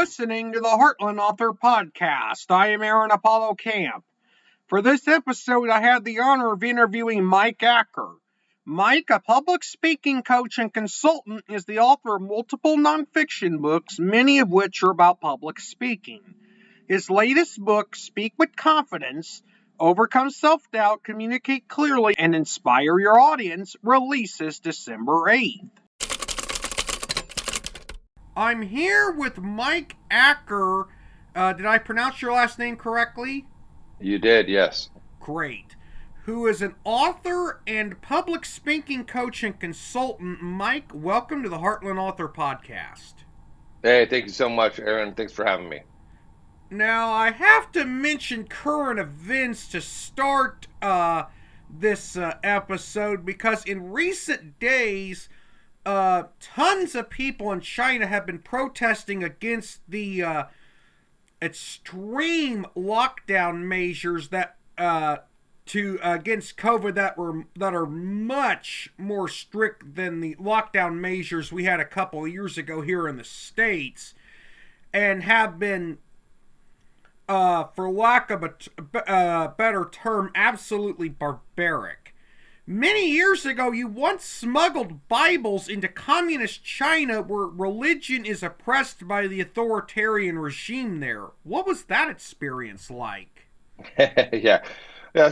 listening to the Heartland Author Podcast. I am Aaron Apollo Camp. For this episode, I had the honor of interviewing Mike Acker. Mike, a public speaking coach and consultant, is the author of multiple nonfiction books, many of which are about public speaking. His latest book, Speak with Confidence, Overcome Self-Doubt, Communicate Clearly, and Inspire Your Audience, releases December 8th. I'm here with Mike Acker. Did I pronounce your last name correctly? You did, yes. Great. Who is an author and public speaking coach and consultant. Mike, welcome to the Heartland Author Podcast. Hey, thank you so much, Aaron. Thanks for having me. Now, I have to mention current events to start this episode because in recent days, tons of people in China have been protesting against the extreme lockdown measures that against COVID that are much more strict than the lockdown measures we had a couple of years ago here in the States, and have been, for lack of a better term, absolutely barbaric. Many years ago, you once smuggled Bibles into communist China where religion is oppressed by the authoritarian regime there. What was that experience like? Yeah.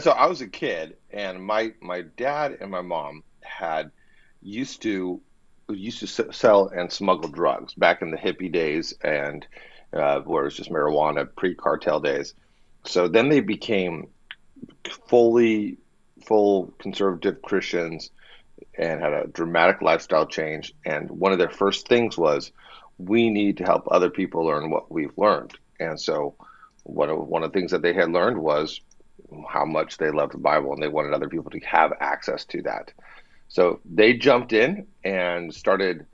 So I was a kid, and my dad and my mom used to sell and smuggle drugs back in the hippie days, and where it was just marijuana, pre-cartel days. So then they became full conservative Christians and had a dramatic lifestyle change. And one of their first things was, we need to help other people learn what we've learned. And so one of the things that they had learned was how much they loved the Bible, and they wanted other people to have access to that. So they jumped in and started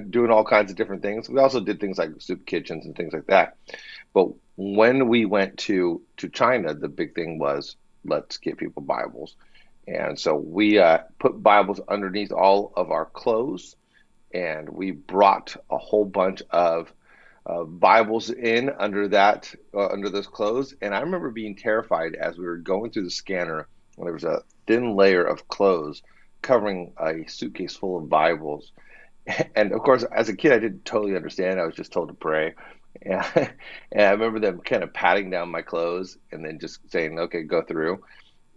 doing all kinds of different things. We also did things like soup kitchens and things like that. But when we went to China, the big thing was, let's get people Bibles. And so we put Bibles underneath all of our clothes, and we brought a whole bunch of Bibles in under those clothes. And I remember being terrified as we were going through the scanner when there was a thin layer of clothes covering a suitcase full of Bibles. And of course, as a kid, I didn't totally understand. I was just told to pray. And I remember them kind of patting down my clothes and then just saying, okay, go through.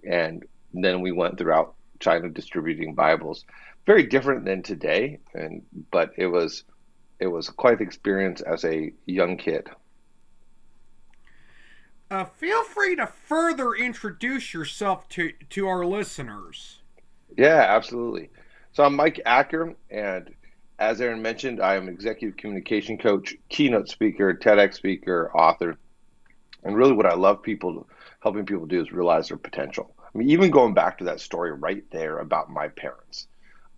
And then we went throughout China distributing Bibles. Very different than today, but it was quite the experience as a young kid. Feel free to further introduce yourself to our listeners. Yeah, absolutely. So I'm Mike Acker, and as Aaron mentioned, I am executive communication coach, keynote speaker, TEDx speaker, author. And really what I love helping people do is realize their potential. I mean, even going back to that story right there about my parents,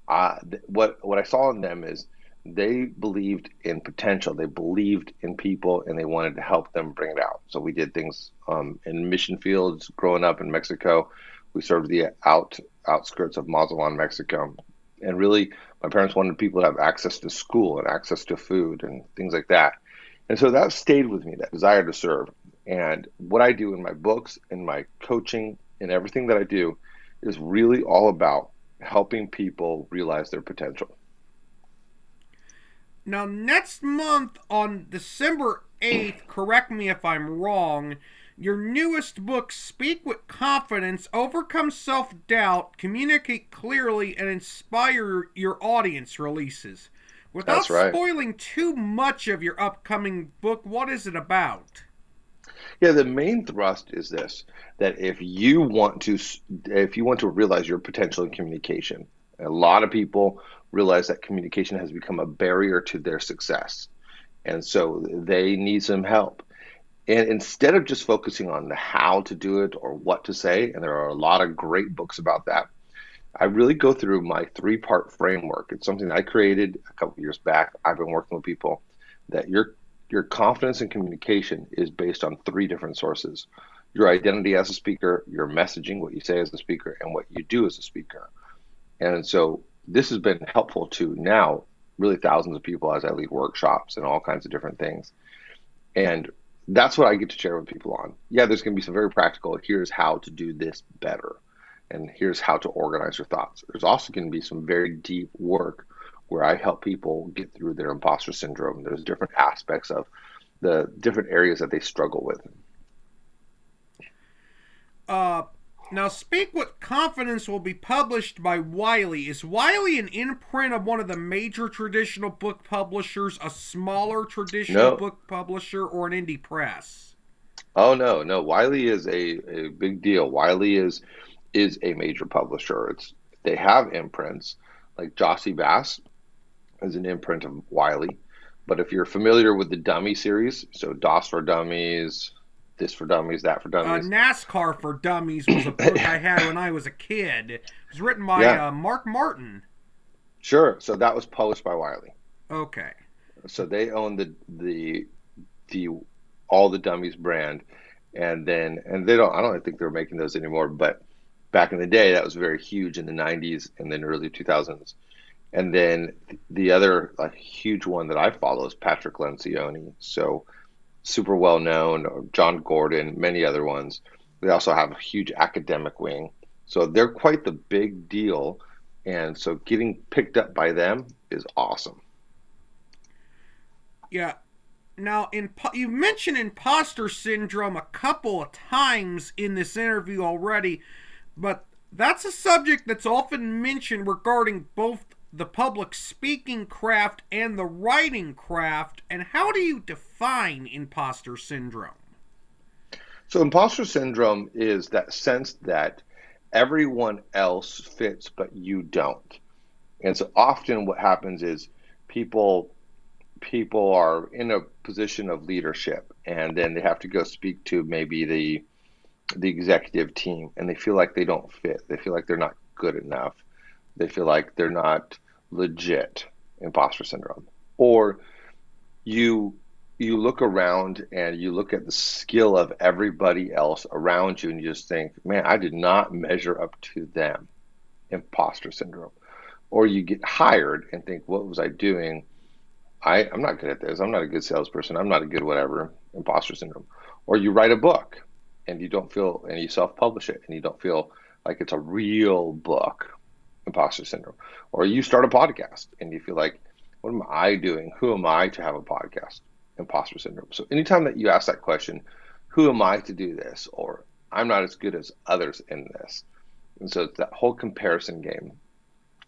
what I saw in them is they believed in potential. They believed in people, and they wanted to help them bring it out. So we did things in mission fields growing up in Mexico. We served the outskirts of Mazatlan, Mexico. And really, my parents wanted people to have access to school and access to food and things like that. And so that stayed with me, that desire to serve. And what I do in my books, in my coaching, in everything that I do is really all about helping people realize their potential. Now, next month on December 8th, correct me if I'm wrong, your newest book, Speak with Confidence, Overcome Self-Doubt, Communicate Clearly, and Inspire Your Audience, releases. Without spoiling too much of your upcoming book, what is it about? Yeah, the main thrust is this, that if you want to realize your potential in communication, a lot of people realize that communication has become a barrier to their success. And so they need some help. And instead of just focusing on the how to do it or what to say, and there are a lot of great books about that, I really go through my 3-part framework. It's something I created a couple of years back. I've been working with people that your confidence in communication is based on 3 different sources: your identity as a speaker, your messaging, what you say as a speaker, and what you do as a speaker. And so this has been helpful to now really thousands of people as I lead workshops and all kinds of different things. And that's what I get to share with people on. Yeah, there's going to be some very practical, here's how to do this better, and here's how to organize your thoughts. There's also going to be some very deep work where I help people get through their imposter syndrome. There's different aspects of the different areas that they struggle with. Uh, Now, Speak with Confidence will be published by Wiley. Is Wiley an imprint of one of the major traditional book publishers, a smaller traditional No, book publisher, or an indie press? oh no, no. Wiley is a big deal. Wiley is a major publisher. They have imprints like Jossie Bass is an imprint of Wiley. But if you're familiar with the Dummy series, so DOS for Dummies, this for Dummies, that for Dummies, NASCAR for Dummies was a book I had when I was a kid. It was written by yeah, Mark Martin. sure. So that was published by Wiley. Okay. So they own the all the Dummies brand, and they don't. I don't think they're making those anymore. But back in the day, that was very huge in the '90s and then early 2000s. And then the other huge one that I follow is Patrick Lencioni. So super well known, John Gordon, many other ones. They also have a huge academic wing. So they're quite the big deal. And so getting picked up by them is awesome. Yeah. Now, you've mentioned imposter syndrome a couple of times in this interview already, but that's a subject that's often mentioned regarding both the public speaking craft and the writing craft. And how do you define imposter syndrome? So imposter syndrome is that sense that everyone else fits, but you don't. And so often what happens is people people are in a position of leadership and then they have to go speak to maybe the executive team and they feel like they don't fit. They feel like they're not good enough. They feel like they're not legit, imposter syndrome. Or you you look around and you look at the skill of everybody else around you and you just think, man, I did not measure up to them, imposter syndrome. Or you get hired and think, what was I doing? I'm not good at this. I'm not a good salesperson. I'm not a good whatever, imposter syndrome. Or you write a book and you don't feel, and you self publish it and you don't feel like it's a real book, imposter syndrome. Or you start a podcast and you feel like, what am I doing? Who am I to have a podcast? Imposter syndrome. So anytime that you ask that question, who am I to do this? Or I'm not as good as others in this. And so it's that whole comparison game.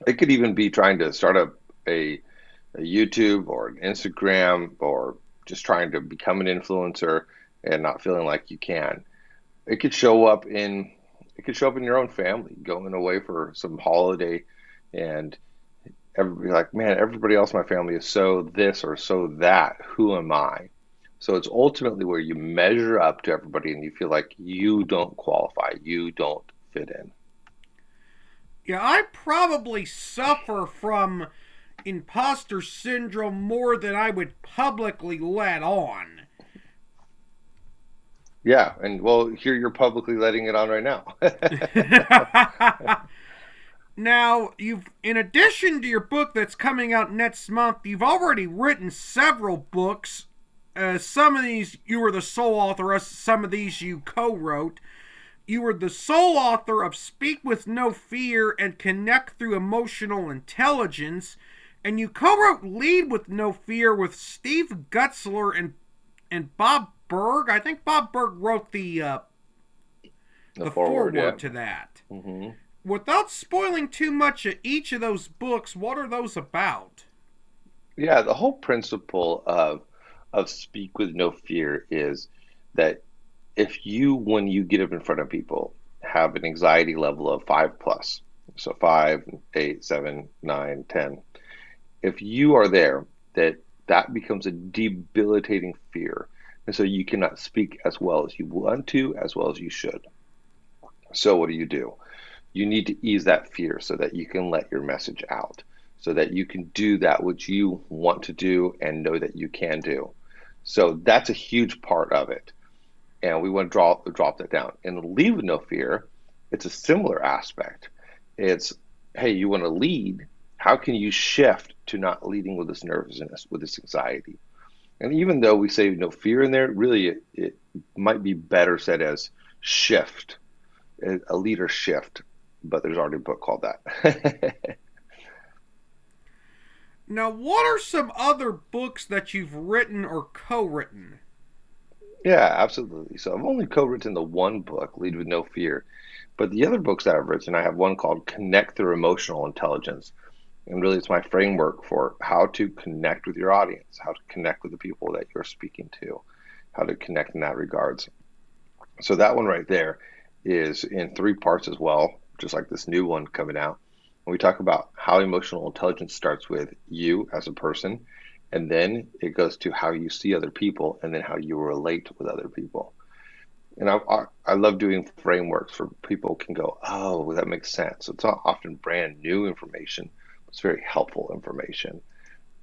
It could even be trying to start a YouTube or an Instagram or just trying to become an influencer and not feeling like you can. It could show up in it could show up in your own family, going away for some holiday and everybody like, man, everybody else in my family is so this or so that. Who am I? So it's ultimately where you measure up to everybody and you feel like you don't qualify, you don't fit in. Yeah, I probably suffer from imposter syndrome more than I would publicly let on. Yeah, and well, here you're publicly letting it on right now. Now, in addition to your book that's coming out next month, you've already written several books. Some of these you were the sole author of, some of these you co-wrote. You were the sole author of Speak with No Fear and Connect Through Emotional Intelligence. And you co-wrote Lead with No Fear with Steve Gutzler and Bob Berg. I think Bob Berg wrote the forward, yeah. to that. hmm Without spoiling too much of each of those books, what are those about? Yeah, the whole principle of speak with no fear is that if you, when you get up in front of people, have an anxiety level of 5 plus, so 5, 8, 7, 9, 10, if you are there, that becomes a debilitating fear. And so you cannot speak as well as you want to, as well as you should. So what do? You need to ease that fear so that you can let your message out, so that you can do that which you want to do and know that you can do. So that's a huge part of it. And we want to drop that down. In Lead with No Fear, it's a similar aspect. It's, hey, you want to lead. How can you shift to not leading with this nervousness, with this anxiety? And even though we say no fear in there, really it might be better said as shift, a leader shift. But there's already a book called that. Now, what are some other books that you've written or co-written? Yeah, absolutely. So I've only co-written the one book, Lead with No Fear. But the other books that I've written, I have one called Connect Through Emotional Intelligence. And really, it's my framework for how to connect with your audience, how to connect with the people that you're speaking to, how to connect in that regards. So that one right there is in three parts as well, just like this new one coming out. And we talk about how emotional intelligence starts with you as a person, and then it goes to how you see other people, and then how you relate with other people. And I love doing frameworks for people can go, oh, that makes sense. It's not often brand new information. It's very helpful information.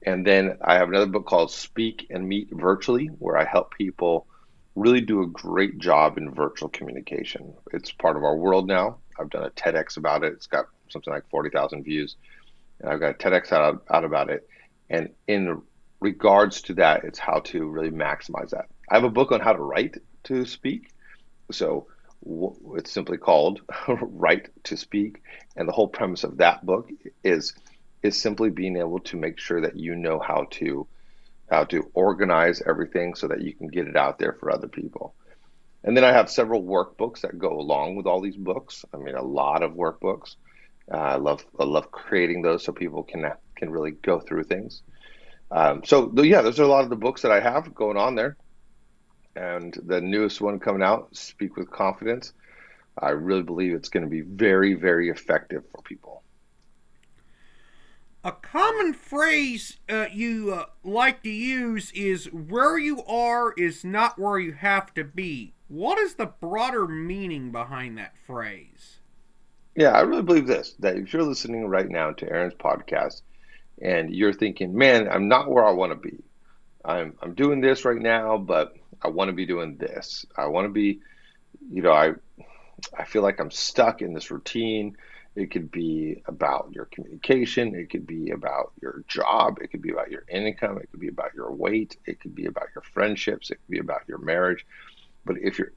And then I have another book called Speak and Meet Virtually, where I help people really do a great job in virtual communication. It's part of our world now. I've done a TEDx about it. It's got something like 40,000 views. And I've got a TEDx out about it. And in regards to that, it's how to really maximize that. I have a book on how to write to speak. So it's simply called Write to Speak. And the whole premise of that book is is simply being able to make sure that you know how to organize everything so that you can get it out there for other people. And then I have several workbooks that go along with all these books. I mean, a lot of workbooks. I love creating those so people can really go through things. Yeah, those are a lot of the books that I have going on there. And the newest one coming out, Speak with Confidence. I really believe it's going to be very, very effective for people. A common phrase you like to use is where you are is not where you have to be. What is the broader meaning behind that phrase? Yeah, I really believe this, that if you're listening right now to Aaron's podcast and you're thinking, man, I'm not where I want to be. I'm doing this right now, but I want to be doing this. I want to be, you know, I feel like I'm stuck in this routine. It could be about your communication. It could be about your job. It could be about your income. It could be about your weight. It could be about your friendships. It could be about your marriage. But if you're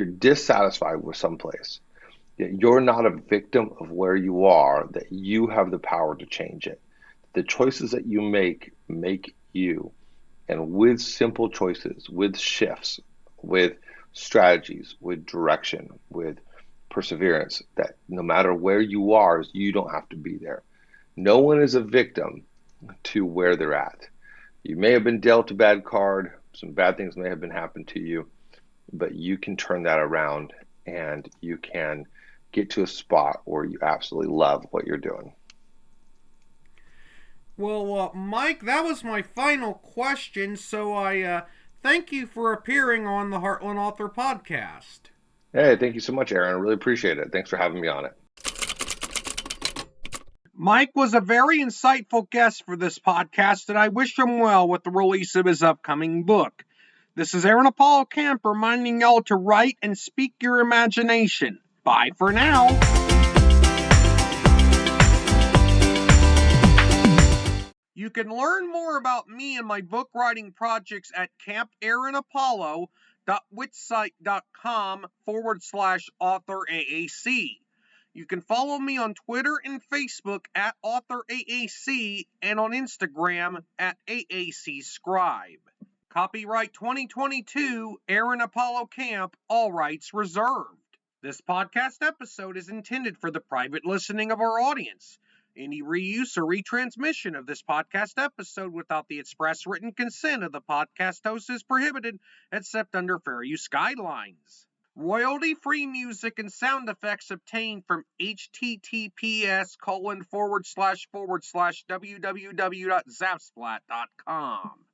dissatisfied with someplace, you're not a victim of where you are, that you have the power to change it. The choices that you make you. And with simple choices, with shifts, with strategies, with direction, with perseverance, that no matter where you are, you don't have to be there. No one is a victim to where they're at. You may have been dealt a bad card, some bad things may have been happened to you, but you can turn that around and you can get to a spot where you absolutely love what you're doing. Well, Mike, that was my final question, so I thank you for appearing on the Heartland Author Podcast. Hey, thank you so much, Aaron. I really appreciate it. Thanks for having me on it. Mike was a very insightful guest for this podcast, and I wish him well with the release of his upcoming book. This is Aaron Apollo Camp reminding y'all to write and speak your imagination. Bye for now. You can learn more about me and my book writing projects at campaaronapollo.witsite.com/author AAC. You can follow me on Twitter and Facebook at author AAC and on Instagram at AAC Scribe. Copyright 2022, Aaron Apollo Camp, all rights reserved. This podcast episode is intended for the private listening of our audience. Any reuse or retransmission of this podcast episode without the express written consent of the podcast host is prohibited, except under fair use guidelines. Royalty-free music and sound effects obtained from https://www.zapsplat.com.